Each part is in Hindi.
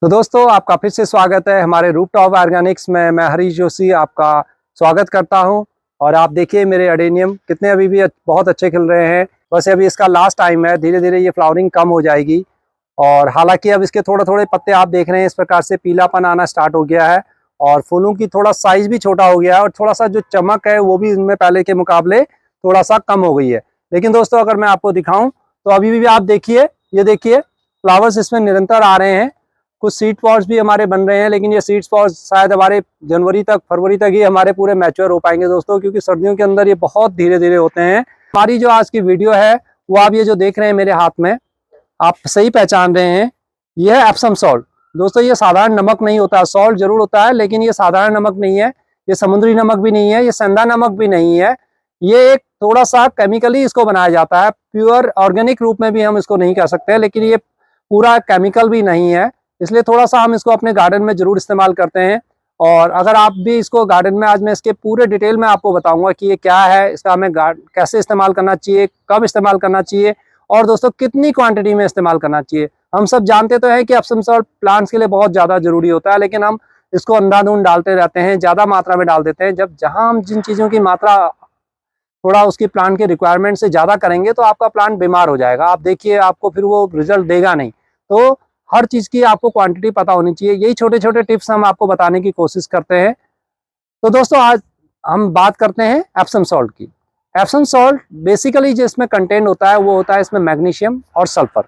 तो दोस्तों आपका फिर से स्वागत है हमारे रूफटॉप ऑर्गेनिक्स में। मैं हरीश जोशी आपका स्वागत करता हूं। और आप देखिए मेरे अडेनियम कितने अभी भी बहुत अच्छे खिल रहे हैं। वैसे अभी इसका लास्ट टाइम है, धीरे धीरे ये फ्लावरिंग कम हो जाएगी। और हालांकि अब इसके थोड़े थोड़े पत्ते आप देख रहे हैं इस प्रकार से पीलापन आना स्टार्ट हो गया है और फूलों की थोड़ा साइज भी छोटा हो गया है और थोड़ा सा जो चमक है वो भी इनमें पहले के मुकाबले थोड़ा सा कम हो गई है। लेकिन दोस्तों अगर मैं आपको दिखाऊं तो अभी भी आप देखिए, ये देखिए फ्लावर्स इसमें निरंतर आ रहे हैं। कुछ सीड पॉड्स भी हमारे बन रहे हैं, लेकिन ये सीड पॉड्स शायद हमारे फरवरी तक ही हमारे पूरे मैच्योर हो पाएंगे दोस्तों, क्योंकि सर्दियों के अंदर ये बहुत धीरे धीरे होते हैं। हमारी जो आज की वीडियो है वो आप ये जो देख रहे हैं मेरे हाथ में, आप सही पहचान रहे हैं, ये है एप्सम सॉल्ट। दोस्तों ये साधारण नमक नहीं होता, सॉल्ट जरूर होता है लेकिन ये साधारण नमक नहीं है, ये समुद्री नमक भी नहीं है, ये सेंधा नमक भी नहीं है। ये एक थोड़ा सा केमिकली इसको बनाया जाता है, प्योर ऑर्गेनिक रूप में भी हम इसको नहीं कह सकते, लेकिन ये पूरा केमिकल भी नहीं है, इसलिए थोड़ा सा हम इसको अपने गार्डन में जरूर इस्तेमाल करते हैं। और अगर आप भी इसको गार्डन में, आज मैं इसके पूरे डिटेल में आपको बताऊंगा कि ये क्या है, इसका हमें कैसे इस्तेमाल करना चाहिए, कब इस्तेमाल करना चाहिए और दोस्तों कितनी क्वांटिटी में इस्तेमाल करना चाहिए। हम सब जानते तो हैं कि एप्सम सॉल्ट प्लांट्स के लिए बहुत ज़्यादा जरूरी होता है, लेकिन हम इसको अंधाधुंध डालते रहते हैं, ज़्यादा मात्रा में डाल देते हैं। जब जहाँ हम जिन चीज़ों की मात्रा थोड़ा उसकी प्लांट के रिक्वायरमेंट से ज़्यादा करेंगे तो आपका प्लांट बीमार हो जाएगा। आप देखिए आपको फिर वो रिजल्ट देगा नहीं। तो हर चीज़ की आपको क्वांटिटी पता होनी चाहिए। यही छोटे छोटे टिप्स हम आपको बताने की कोशिश करते हैं। तो दोस्तों आज हम बात करते हैं एप्सम सॉल्ट की। एप्सम सॉल्ट बेसिकली जो इसमें कंटेंट होता है वो होता है इसमें मैग्नीशियम और सल्फर,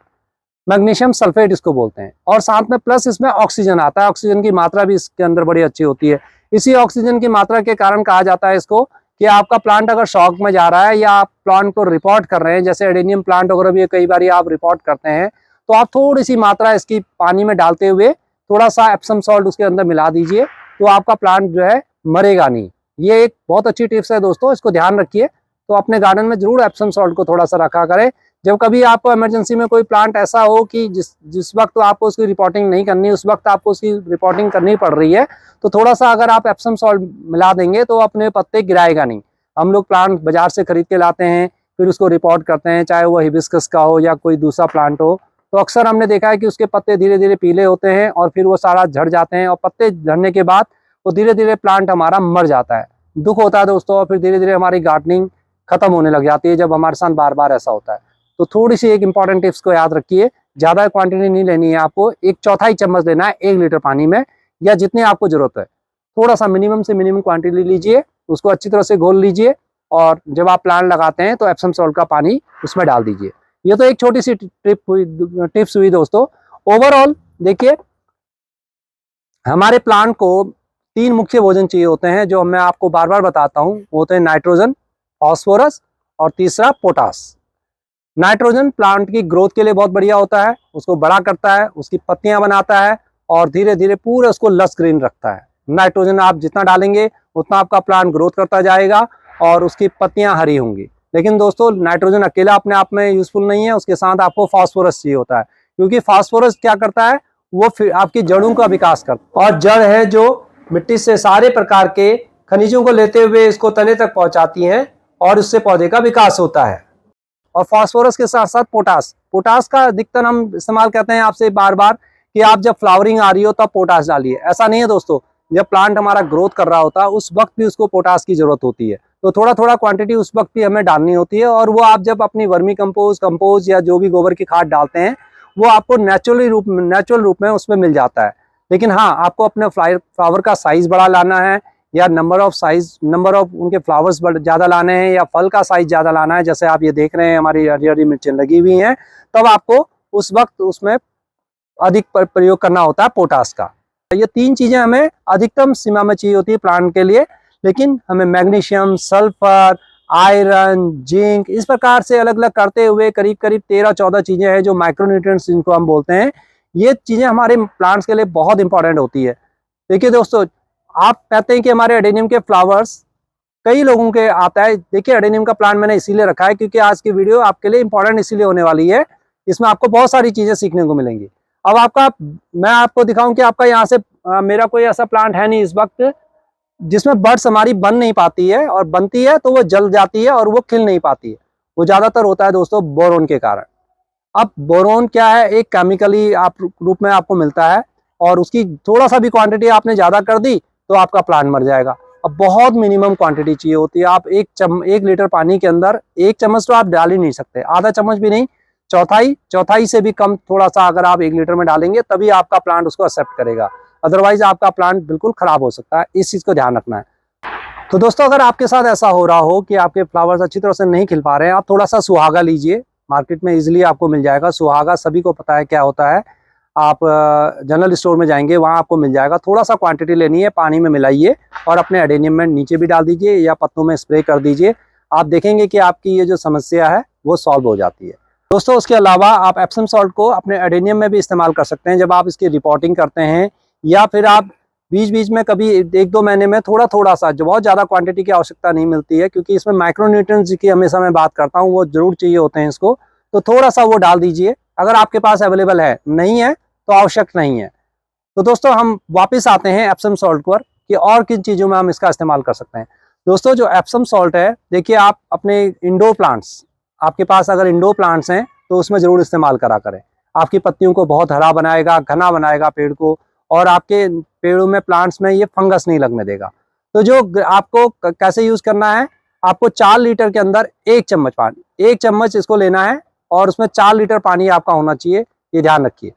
मैग्नीशियम सल्फेट इसको बोलते हैं, और साथ में प्लस इसमें ऑक्सीजन आता है। ऑक्सीजन की मात्रा भी इसके अंदर बड़ी अच्छी होती है। इसी ऑक्सीजन की मात्रा के कारण कहा जाता है इसको कि आपका प्लांट अगर शॉक में जा रहा है या आप प्लांट को रिपोर्ट कर रहे हैं, जैसे एडेनियम प्लांट वगैरह भी कई बार आप रिपोर्ट करते हैं, तो आप थोड़ी सी मात्रा इसकी पानी में डालते हुए थोड़ा सा एप्सम सॉल्ट उसके अंदर मिला दीजिए, तो आपका प्लांट जो है मरेगा नहीं। ये एक बहुत अच्छी टिप्स है दोस्तों, इसको ध्यान रखिए। तो अपने गार्डन में जरूर एप्सम सॉल्ट को थोड़ा सा रखा करें। जब कभी आपको इमरजेंसी में कोई प्लांट ऐसा हो कि जिस वक्त आपको उसकी रिपोर्टिंग नहीं करनी, उस वक्त आपको उसकी रिपोर्टिंग करनी पड़ रही है, तो थोड़ा सा अगर आप एप्सम सॉल्ट मिला देंगे तो अपने पत्ते गिराएगा नहीं। हम लोग प्लांट बाजार से खरीद के लाते हैं, फिर उसको रिपोर्ट करते हैं, चाहे वो हिबिस्कस का हो या कोई दूसरा प्लांट हो, तो अक्सर हमने देखा है कि उसके पत्ते धीरे धीरे पीले होते हैं और फिर वो सारा झड़ जाते हैं, और पत्ते झड़ने के बाद वो धीरे धीरे प्लांट हमारा मर जाता है। दुख होता है दोस्तों, और फिर धीरे धीरे हमारी गार्डनिंग खत्म होने लग जाती है जब हमारे साथ बार बार ऐसा होता है। तो थोड़ी सी एक इंपॉर्टेंट टिप्स को याद रखिए, ज़्यादा क्वांटिटी नहीं लेनी है आपको, 1/4 चम्मच लेना है 1 लीटर पानी में, या जितनी आपको जरूरत है। थोड़ा सा मिनिमम से मिनिमम क्वांटिटी लीजिए, उसको अच्छी तरह से घोल लीजिए, और जब आप प्लांट लगाते हैं तो एप्सम सॉल्ट का पानी उसमें डाल दीजिए। ये तो एक छोटी सी टिप्स हुई दोस्तों। ओवरऑल देखिए, हमारे प्लांट को 3 मुख्य भोजन चाहिए होते हैं, जो मैं आपको बार बार बताता हूँ। वो होते हैं नाइट्रोजन, फास्फोरस और तीसरा पोटास। नाइट्रोजन प्लांट की ग्रोथ के लिए बहुत बढ़िया होता है, उसको बड़ा करता है, उसकी पत्तियां बनाता है और धीरे धीरे पूरे उसको लस ग्रीन रखता है। नाइट्रोजन आप जितना डालेंगे उतना आपका प्लांट ग्रोथ करता जाएगा और उसकी पत्तियां हरी होंगी। लेकिन दोस्तों नाइट्रोजन अकेला अपने आप में यूजफुल नहीं है, उसके साथ आपको फास्फोरस चाहिए होता है, क्योंकि फास्फोरस क्या करता है, वो फिर आपकी जड़ों का विकास करता है, और जड़ है जो मिट्टी से सारे प्रकार के खनिजों को लेते हुए इसको तने तक पहुंचाती है और उससे पौधे का विकास होता है। और फास्फोरस के साथ साथ पोटास का अधिकतर हम इस्तेमाल करते हैं आपसे बार बार कि आप जब फ्लावरिंग आ रही हो तब पोटास डालिए। ऐसा नहीं है दोस्तों, जब प्लांट हमारा ग्रोथ कर रहा होता है उस वक्त भी उसको पोटास की जरूरत होती है, तो थोड़ा थोड़ा क्वांटिटी उस वक्त भी हमें डालनी होती है। और वो आप जब अपनी वर्मी कंपोज या जो भी गोबर की खाद डालते हैं वो आपको नेचुरल रूप में उसमें मिल जाता है। लेकिन हाँ, आपको अपने फ्लावर का साइज बड़ा लाना है, या नंबर ऑफ उनके फ्लावर्स ज़्यादा लाने हैं, या फल का साइज ज़्यादा लाना है, जैसे आप ये देख रहे हैं हमारी हरी हरी मिर्चें लगी हुई हैं, तब आपको उस वक्त उसमें अधिक प्रयोग करना होता है पोटास का। ये 3 चीज़ें हमें अधिकतम सीमा में चाहिए होती है प्लांट के लिए, लेकिन हमें मैग्नीशियम, सल्फर, आयरन, जिंक, इस प्रकार से अलग अलग करते हुए करीब करीब 13-14 चीज़ें हैं जो माइक्रोन्यूट्रिएंट्स जिनको हम बोलते हैं। ये चीज़ें हमारे प्लांट्स के लिए बहुत इंपॉर्टेंट होती है। देखिए दोस्तों, आप कहते हैं कि हमारे एडेनियम के फ्लावर्स कई लोगों के आता है। देखिए एडेनियम का प्लांट मैंने इसीलिए रखा है क्योंकि आज की वीडियो आपके लिए इंपॉर्टेंट इसीलिए होने वाली है, इसमें आपको बहुत सारी चीजें सीखने को मिलेंगी। अब मैं आपको दिखाऊं कि आपका यहाँ से मेरा कोई ऐसा प्लांट है नहीं इस वक्त जिसमें बर्ड्स हमारी बन नहीं पाती है, और बनती है तो वो जल जाती है और वो खिल नहीं पाती है। वो ज्यादातर होता है दोस्तों बोरोन के कारण। अब बोरोन क्या है, एक केमिकली रूप में आपको मिलता है। और उसकी थोड़ा सा भी क्वांटिटी आपने ज़्यादा कर दी तो आपका प्लांट मर जाएगा। अब बहुत मिनिमम क्वांटिटी चाहिए होती है। आप 1 लीटर पानी के अंदर 1 चम्मच तो आप डाल ही नहीं सकते, आधा चम्मच भी नहीं, चौथाई से भी कम थोड़ा सा अगर आप 1 लीटर में डालेंगे तभी आपका प्लांट उसको एक्सेप्ट करेगा, अदरवाइज आपका प्लांट बिल्कुल खराब हो सकता है। इस चीज़ को ध्यान रखना है। तो दोस्तों अगर आपके साथ ऐसा हो रहा हो कि आपके फ्लावर्स अच्छी तरह से नहीं खिल पा रहे हैं, आप थोड़ा सा सुहागा लीजिए, मार्केट में इजीली आपको मिल जाएगा। सुहागा सभी को पता है क्या होता है, आप जनरल स्टोर में जाएंगे वहाँ आपको मिल जाएगा। थोड़ा सा क्वांटिटी लेनी है, पानी में मिलाइए और अपने एडेनियम में नीचे भी डाल दीजिए या पत्तों में स्प्रे कर दीजिए। आप देखेंगे कि आपकी ये जो समस्या है वो सॉल्व हो जाती है। दोस्तों उसके अलावा आप एप्सम सॉल्ट को अपने एडेनियम में भी इस्तेमाल कर सकते हैं। जब आप इसकी रिपोर्टिंग करते हैं या फिर आप बीच बीच में कभी 1-2 महीने में थोड़ा सा, जो बहुत ज़्यादा क्वांटिटी की आवश्यकता नहीं मिलती है, क्योंकि इसमें माइक्रोन्यूट्रिएंट्स की हमेशा मैं बात करता हूँ, वो जरूर चाहिए होते हैं इसको, तो थोड़ा सा वो डाल दीजिए अगर आपके पास अवेलेबल है। नहीं है तो आवश्यक नहीं है। तो दोस्तों हम वापस आते हैं एप्सम सॉल्ट पर कि और किन चीज़ों में हम इसका इस्तेमाल कर सकते हैं। दोस्तों जो एप्सम सॉल्ट है, देखिए आप अपने इंडोर प्लांट्स, आपके पास अगर इंडोर प्लांट्स हैं तो उसमें ज़रूर इस्तेमाल करा करें। आपकी पत्तियों को बहुत हरा बनाएगा, घना बनाएगा पेड़ को, और आपके पेड़ों में, प्लांट्स में ये फंगस नहीं लगने देगा। तो जो आपको कैसे यूज़ करना है, आपको 4 लीटर के अंदर 1 चम्मच पानी, 1 चम्मच इसको लेना है और उसमें 4 लीटर पानी आपका होना चाहिए, ये ध्यान रखिए।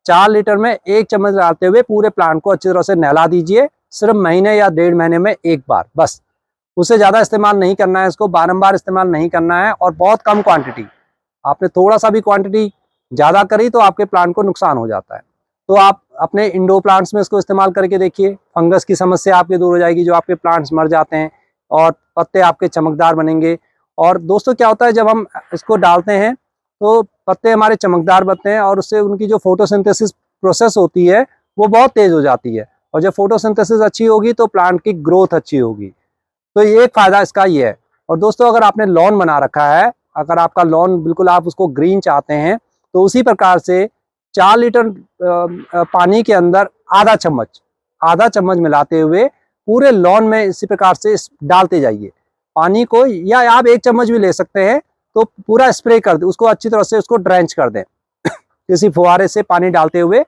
4 लीटर में 1 चम्मच डालते हुए पूरे प्लांट को अच्छी तरह से नहला दीजिए, सिर्फ महीने या 1.5 महीने में एक बार बस। उससे ज़्यादा इस्तेमाल नहीं करना है, इसको बारंबार इस्तेमाल नहीं करना है, और बहुत कम क्वांटिटी। आपने थोड़ा सा भी क्वांटिटी ज़्यादा करी तो आपके प्लांट को नुकसान हो जाता है। तो आप अपने इंडोर प्लांट्स में इसको इस्तेमाल करके देखिए, फंगस की समस्या आपकी दूर हो जाएगी, जो आपके प्लांट्स मर जाते हैं, और पत्ते आपके चमकदार बनेंगे। और दोस्तों क्या होता है, जब हम इसको डालते हैं तो पत्ते हमारे चमकदार बनते हैं और उससे उनकी जो फोटोसिंथेसिस प्रोसेस होती है वो बहुत तेज़ हो जाती है, और जब फोटोसिंथेसिस अच्छी होगी तो प्लांट की ग्रोथ अच्छी होगी। तो ये एक फ़ायदा इसका ये है। और दोस्तों अगर आपने लॉन बना रखा है, अगर आपका लॉन बिल्कुल आप उसको ग्रीन चाहते हैं, तो उसी प्रकार से 4 लीटर पानी के अंदर आधा चम्मच मिलाते हुए पूरे लॉन में इसी प्रकार से डालते जाइए पानी को, या आप 1 चम्मच भी ले सकते हैं। तो पूरा स्प्रे कर दें उसको, अच्छी तरह से उसको ड्रेंच कर दें किसी फुहारे से पानी डालते हुए।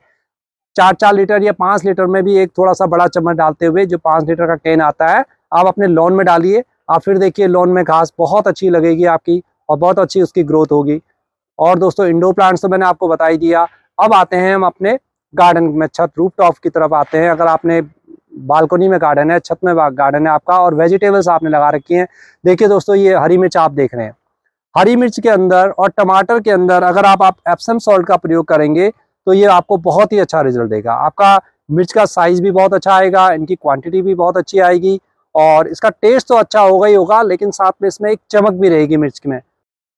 4-4 लीटर या 5 लीटर में भी एक थोड़ा सा बड़ा चम्मच डालते हुए, जो 5 लीटर का कैन आता है, आप अपने लॉन में डालिए। आप फिर देखिए लॉन में घास बहुत अच्छी लगेगी आपकी, और बहुत अच्छी उसकी ग्रोथ होगी। और दोस्तों इंडोर प्लांट्स तो मैंने आपको बता ही दिया। अब आते हैं हम अपने गार्डन में, छत, रूफ टॉप की तरफ आते हैं। अगर आपने बालकनी में गार्डन है, छत में गार्डन है आपका, और वेजिटेबल्स आपने लगा रखी हैं, देखिए दोस्तों ये हरी मिर्च आप देख रहे हैं। हरी मिर्च के अंदर और टमाटर के अंदर अगर आप एप्सम सॉल्ट का प्रयोग करेंगे तो ये आपको बहुत ही अच्छा रिजल्ट देगा। आपका मिर्च का साइज भी बहुत अच्छा आएगा, इनकी क्वांटिटी भी बहुत अच्छी आएगी, और इसका टेस्ट तो अच्छा होगा ही होगा, लेकिन साथ में इसमें एक चमक भी रहेगी मिर्च में।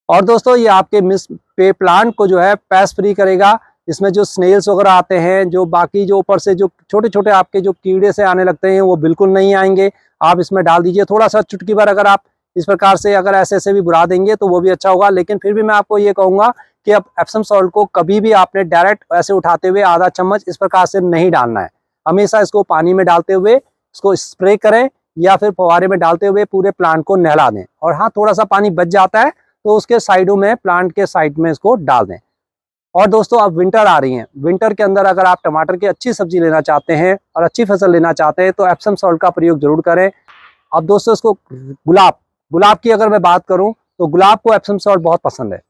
और दोस्तों ये आपके प्लांट को जो है पेस्ट फ्री करेगा। इसमें जो स्नेल्स वगैरह आते हैं, जो बाकी जो ऊपर से जो छोटे छोटे आपके जो कीड़े से आने लगते हैं, वो बिल्कुल नहीं आएंगे। आप इसमें डाल दीजिए थोड़ा सा, चुटकी भर, अगर आप इस प्रकार से अगर ऐसे भी बुरा देंगे तो वो भी अच्छा होगा। लेकिन फिर भी मैं आपको ये कहूँगा कि अब एप्सम सॉल्ट को कभी भी आपने डायरेक्ट ऐसे उठाते हुए आधा चम्मच इस प्रकार से नहीं डालना है। हमेशा इसको पानी में डालते हुए इसको स्प्रे करें, या फिर फव्वारे में डालते हुए पूरे प्लांट को नहला दें। और हाँ, थोड़ा सा पानी बच जाता है तो उसके साइडों में, प्लांट के साइड में इसको डाल दें। और दोस्तों अब विंटर आ रही है, विंटर के अंदर अगर आप टमाटर की अच्छी सब्जी लेना चाहते हैं और अच्छी फसल लेना चाहते हैं तो एप्सम सॉल्ट का प्रयोग जरूर करें। अब दोस्तों इसको गुलाब की अगर मैं बात करूं तो गुलाब को एप्सम सॉल्ट बहुत पसंद है।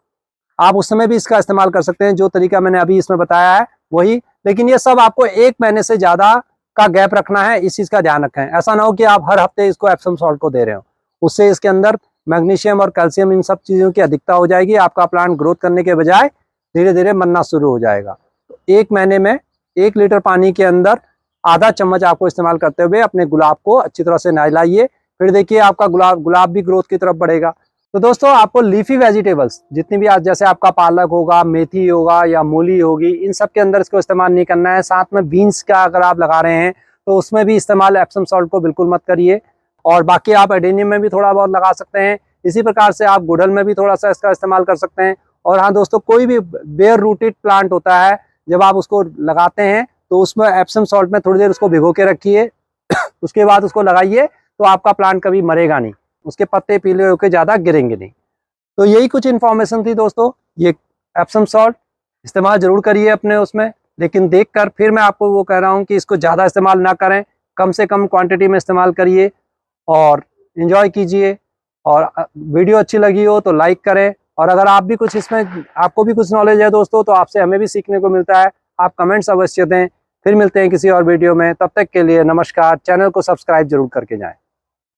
आप उस समय भी इसका इस्तेमाल कर सकते हैं, जो तरीका मैंने अभी इसमें बताया है वही। लेकिन ये सब आपको 1 महीने से ज़्यादा का गैप रखना है, इस चीज़ का ध्यान रखें। ऐसा ना हो कि आप हर हफ्ते इसको एप्सम सॉल्ट को दे रहे हो, उससे इसके अंदर मैग्नीशियम और कैल्शियम, इन सब चीज़ों की अधिकता हो जाएगी। आपका प्लांट ग्रोथ करने के बजाय धीरे धीरे मरना शुरू हो जाएगा। तो 1 महीने में 1 लीटर पानी के अंदर आधा चम्मच आपको इस्तेमाल करते हुए अपने गुलाब को अच्छी तरह से नहलाइए। फिर देखिए आपका गुलाब भी ग्रोथ की तरफ बढ़ेगा। तो दोस्तों आपको लीफी वेजिटेबल्स जितनी भी, आज जैसे आपका पालक होगा, मेथी होगा या मूली होगी, इन सब के अंदर इसको इस्तेमाल नहीं करना है। साथ में बीन्स का अगर आप लगा रहे हैं तो उसमें भी इस्तेमाल एप्सम सॉल्ट को बिल्कुल मत करिए। और बाकी आप एडेनियम में भी थोड़ा बहुत लगा सकते हैं। इसी प्रकार से आप गुड़हल में भी थोड़ा सा इसका इस्तेमाल कर सकते हैं। और हाँ दोस्तों, कोई भी बेयर रूटेड प्लांट होता है, जब आप उसको लगाते हैं तो उसमें एप्सम सॉल्ट में थोड़ी देर उसको भिगो के रखिए उसके बाद उसको लगाइए, तो आपका प्लांट कभी मरेगा नहीं, उसके पत्ते पीले होकर ज़्यादा गिरेंगे नहीं। तो यही कुछ इन्फॉर्मेशन थी दोस्तों। ये एप्सम सॉल्ट इस्तेमाल जरूर करिए अपने उसमें, लेकिन देखकर फिर मैं आपको वो कह रहा हूँ कि इसको ज़्यादा इस्तेमाल ना करें, कम से कम क्वांटिटी में इस्तेमाल करिए और एंजॉय कीजिए। और वीडियो अच्छी लगी हो तो लाइक करें, और अगर आप भी कुछ इसमें आपको भी कुछ नॉलेज है दोस्तों तो आपसे हमें भी सीखने को मिलता है, आप कमेंट्स अवश्य दें। फिर मिलते हैं किसी और वीडियो में, तब तक के लिए नमस्कार। चैनल को सब्सक्राइब जरूर करके जाएं।